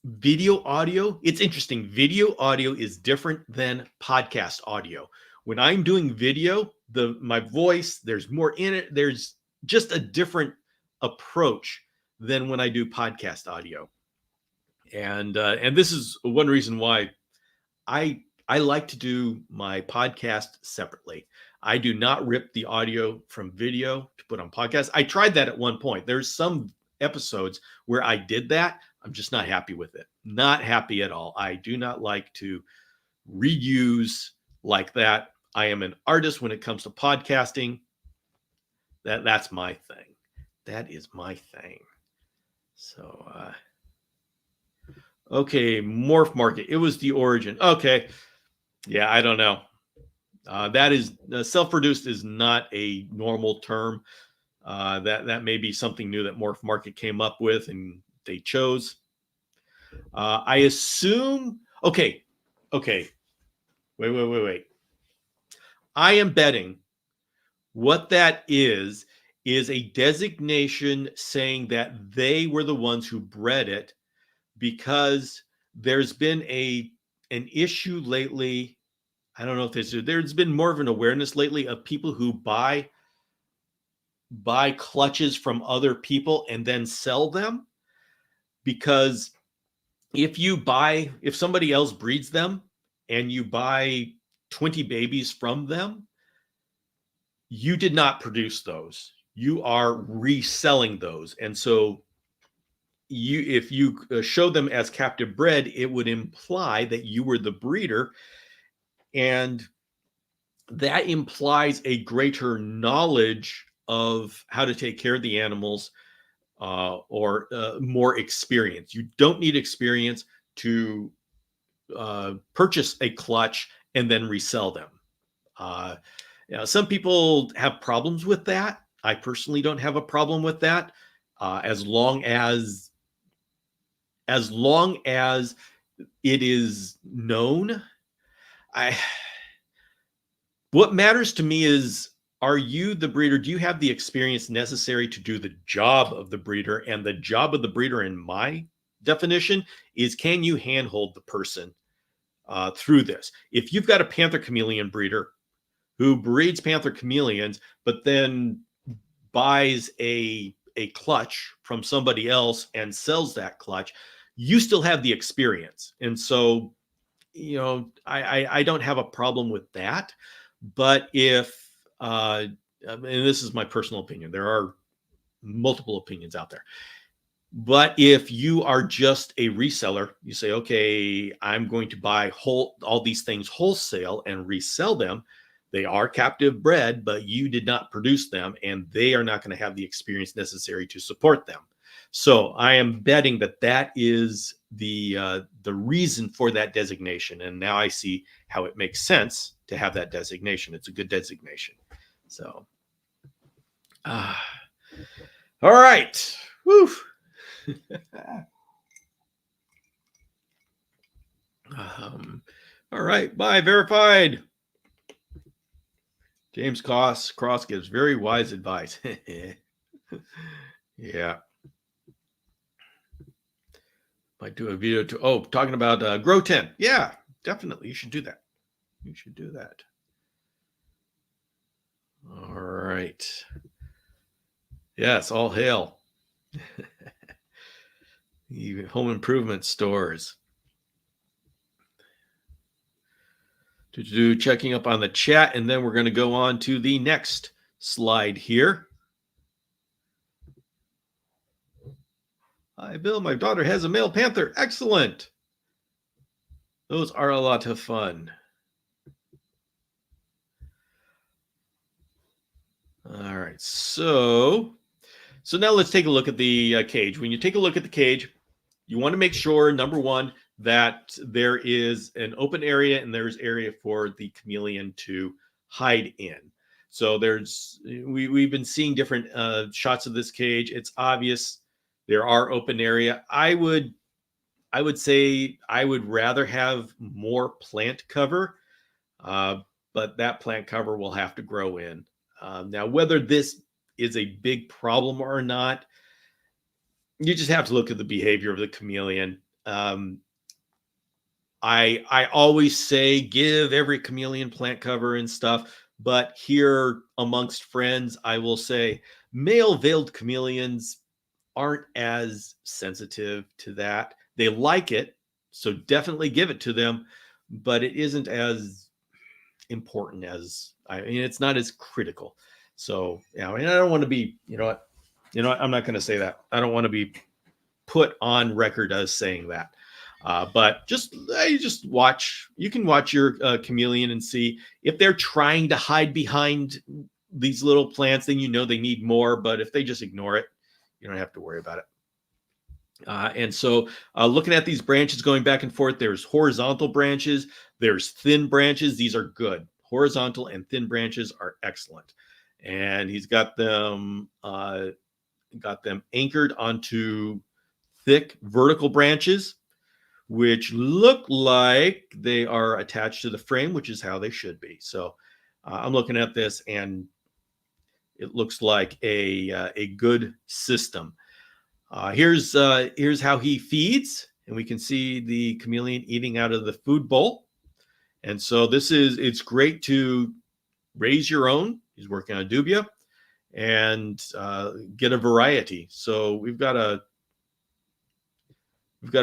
video audio, it's interesting. Video audio is different than podcast audio. When I'm doing video, my voice, there's more in it. There's just a different approach than when I do podcast audio. And this is one reason why I like to do my podcast separately. I do not rip the audio from video to put on podcast. I tried that at one point. There's some episodes where I did that. I'm just not happy with it. Not happy at all. I do not like to reuse like that. I am an artist when it comes to podcasting. That's my thing. That is my thing. So, okay, Morph Market. It was the origin. Okay. Yeah, I don't know. That is self-produced is not a normal term. That may be something new that Morph Market came up with and they chose. I assume. Okay. Wait. I am betting what that is a designation saying that they were the ones who bred it, because there's been an issue lately. I don't know if there's been more of an awareness lately of people who buy clutches from other people and then sell them, because if somebody else breeds them and you buy 20 babies from them, you did not produce those. You are reselling those. And so if you show them as captive bred, it would imply that you were the breeder. And that implies a greater knowledge of how to take care of the animals, or more experience. You don't need experience to purchase a clutch and then resell them. Some people have problems with that. I personally don't have a problem with that, as long as it is known. What matters to me is, are you the breeder? Do you have the experience necessary to do the job of the breeder? And the job of the breeder in my definition is, can you handhold the person through this? If you've got a panther chameleon breeder who breeds panther chameleons, but then buys a clutch from somebody else and sells that clutch, you still have the experience. And so, I don't have a problem with that. But if, and this is my personal opinion, there are multiple opinions out there. But if you are just a reseller, you say, okay, I'm going to buy all these things wholesale and resell them. They are captive bred, but you did not produce them, and they are not going to have the experience necessary to support them. So I am betting that is the reason for that designation. And now I see how it makes sense to have that designation. It's a good designation. So, all right. Woo. All right. Bye. Verified. James Cross gives very wise advice. Yeah. Might do a video talking about Grow 10. Yeah, definitely. You should do that. You should do that. All right. Yes, all hail. Even home improvement stores. Checking up on the chat, and then we're going to go on to the next slide here. Hi, Bill. My daughter has a male panther. Excellent. Those are a lot of fun. All right. So now let's take a look at the cage. When you take a look at the cage, you want to make sure, number one, that there is an open area and there's area for the chameleon to hide in. So we've been seeing different shots of this cage. It's obvious there are open area. I would say I would rather have more plant cover, but that plant cover will have to grow in. Now, whether this is a big problem or not, you just have to look at the behavior of the chameleon. I always say give every chameleon plant cover and stuff, but here amongst friends, I will say male veiled chameleons aren't as sensitive to that. They like it, so definitely give it to them, but it isn't as important as, it's not as critical. So, I don't want to be, I'm not going to say that. I don't want to be put on record as saying that. But you just watch. You can watch your chameleon and see if they're trying to hide behind these little plants, then they need more. But if they just ignore it, you don't have to worry about it. And so looking at these branches going back and forth, there's horizontal branches, there's thin branches. These are good. Horizontal and thin branches are excellent. And he's got them anchored onto thick vertical branches, which look like they are attached to the frame, which is how they should be. So I'm looking at this and it looks like a good system. Here's how he feeds, and we can see the chameleon eating out of the food bowl. And so it's great to raise your own. He's working on dubia and get a variety. So we've got a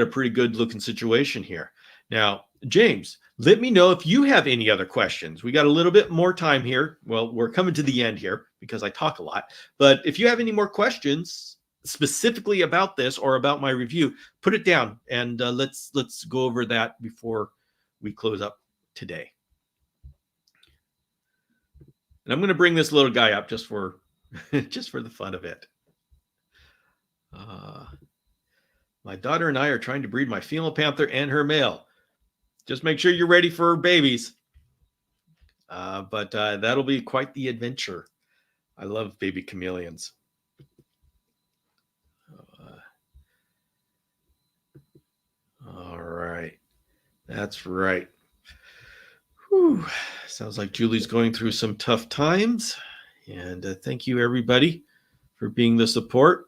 pretty good looking situation here. Now, James, let me know if you have any other questions. We got a little bit more time here. Well, we're coming to the end here because I talk a lot. But if you have any more questions specifically about this or about my review, put it down and let's go over that before we close up today. And I'm going to bring this little guy up just for the fun of it. My daughter and I are trying to breed my female panther and her male. Just make sure you're ready for babies. But that'll be quite the adventure. I love baby chameleons. All right. That's right. Whew. Sounds like Julie's going through some tough times. And thank you, everybody, for being the support.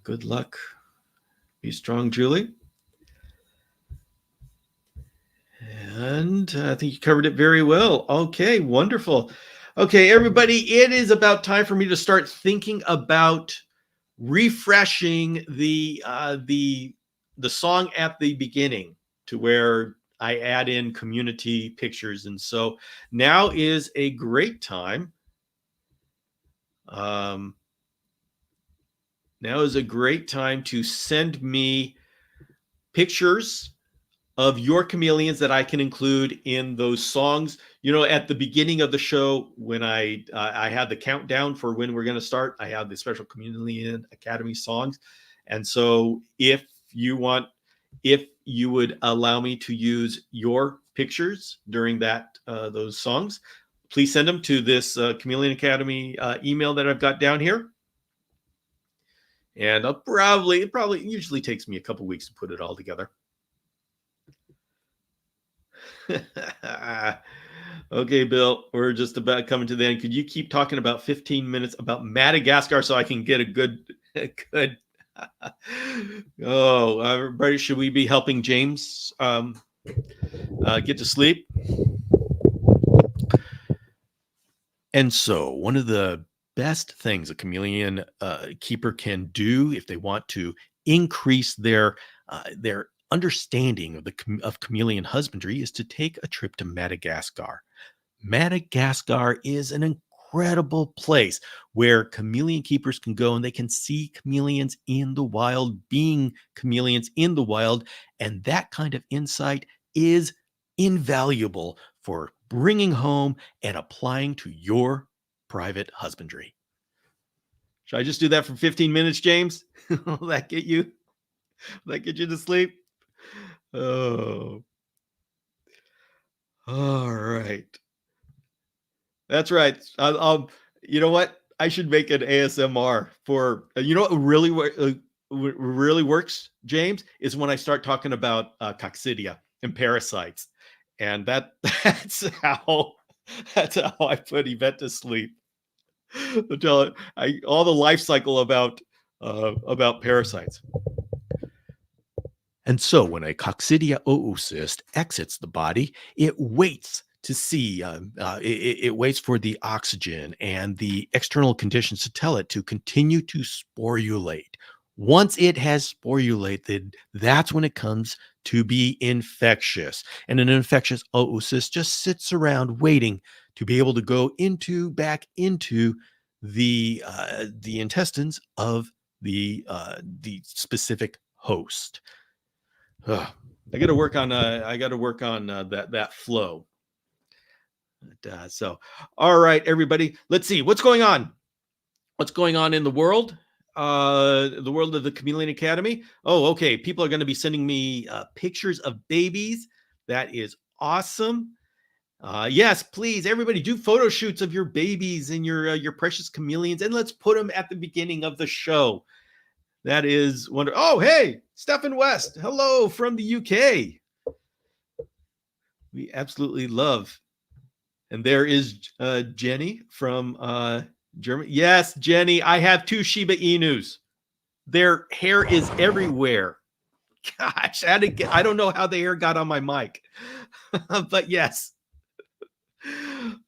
Good luck Be strong, Julie. And I think you covered it very well. Okay, wonderful. Okay, everybody, it is about time for me to start thinking about refreshing the song at the beginning to where I add in community pictures. And so now is a great time. Now is a great time to send me pictures of your chameleons that I can include in those songs. You know, at the beginning of the show, when I had the countdown for when we're going to start, I have the special Chameleon Academy songs. And so if you would allow me to use your pictures during those songs, please send them to this Chameleon Academy email that I've got down here. And it probably usually takes me a couple weeks to put it all together. Okay, Bill, we're just about coming to the end. Could you keep talking about 15 minutes about Madagascar so I can get a good oh, everybody, should we be helping James get to sleep? And so one of the best things a chameleon keeper can do if they want to increase their understanding of chameleon husbandry is to take a trip to Madagascar. Madagascar is an incredible place where chameleon keepers can go and they can see chameleons in the wild, being chameleons in the wild. And that kind of insight is invaluable for bringing home and applying to your private husbandry. Should I just do that for 15 minutes, James? Will that get you? Will that get you to sleep? Oh. All right. That's right. You know what? I should make an ASMR for, you know what really works, James, is when I start talking about coccidia and parasites. And that's how I put Yvette to sleep. All the life cycle about parasites. And so when a coccidia oocyst exits the body, it waits to see, it waits for the oxygen and the external conditions to tell it to continue to sporulate. Once it has sporulated, that's when it comes to be infectious. And an infectious oocyst just sits around waiting to be able to go back into the intestines of the specific host. I got to work on that flow. So, all right, everybody, let's see what's going on. What's going on in the world? The world of the Chameleon Academy. Oh, okay. People are going to be sending me pictures of babies. That is awesome. Yes, please, everybody, do photo shoots of your babies and your precious chameleons, and let's put them at the beginning of the show. That is wonderful. Oh, hey, Stephen West. Hello from the UK. We absolutely love. And there is Jenny from Germany. Yes, Jenny, I have 2 Shiba Inus. Their hair is everywhere. Gosh, I don't know how the hair got on my mic, but yes.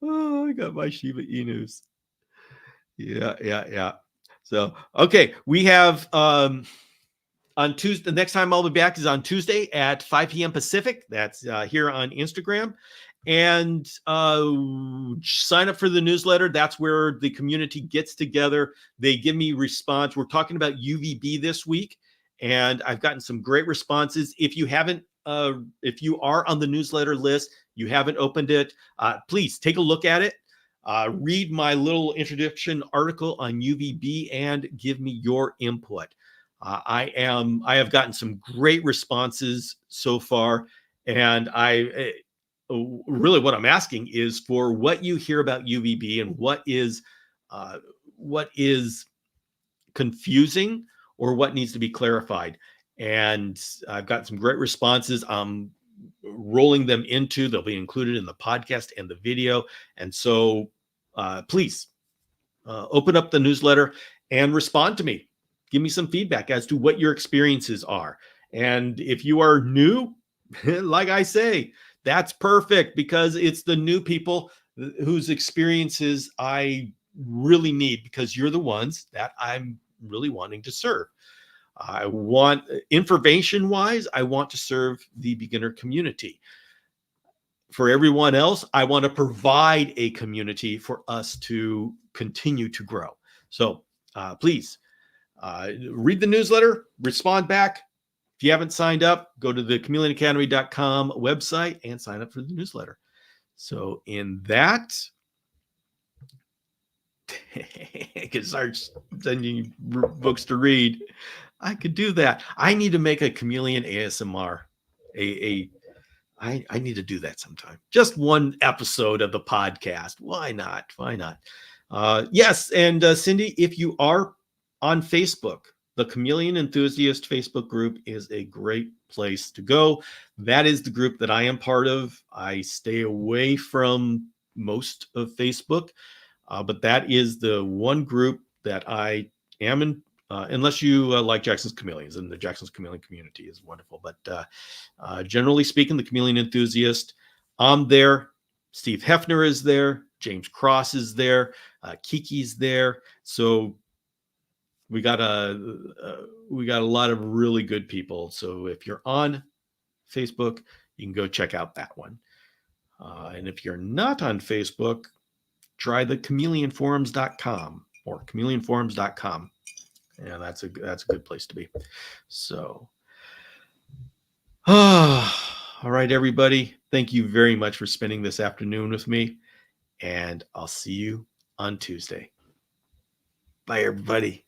Oh, I got my Shiba Inus. Yeah. So, okay, we have on Tuesday, the next time I'll be back is on Tuesday at 5 p.m. Pacific. That's here on Instagram. And sign up for the newsletter. That's where the community gets together. They give me response. We're talking about UVB this week, and I've gotten some great responses. If you are on the newsletter list, you haven't opened it, please take a look at it. Read my little introduction article on UVB and give me your input. I have gotten some great responses so far, and really what I'm asking is for what you hear about UVB and what is confusing or what needs to be clarified. And I've got some great responses. I'm rolling them they'll be included in the podcast and the video. And so please open up the newsletter and respond to me. give me some feedback as to what your experiences are. And if you are new, like I say, that's perfect, because it's the new people whose experiences I really need, because you're the ones that I'm really wanting to serve. I want, information wise, I want to serve the beginner community. For everyone else, I want to provide a community for us to continue to grow. So please read the newsletter, respond back. If you haven't signed up, go to the chameleonacademy.com website and sign up for the newsletter. So in that, I could start sending you books to read. I could do that. I need to make a chameleon ASMR. I need to do that sometime. Just one episode of the podcast. Why not? Why not? Yes. And Cindy, if you are on Facebook, the Chameleon Enthusiast Facebook group is a great place to go. That is the group that I am part of. I stay away from most of Facebook, but that is the one group that I am in. Unless you like Jackson's Chameleons, and the Jackson's Chameleon community is wonderful. But generally speaking, the Chameleon Enthusiast, I'm there. Steve Hefner is there. James Cross is there. Kiki's there. So we got a lot of really good people. So if you're on Facebook, you can go check out that one. And if you're not on Facebook, try the chameleonforums.com or chameleonforums.com. Yeah, that's a good place to be. So, all right, everybody. Thank you very much for spending this afternoon with me, and I'll see you on Tuesday. Bye, everybody.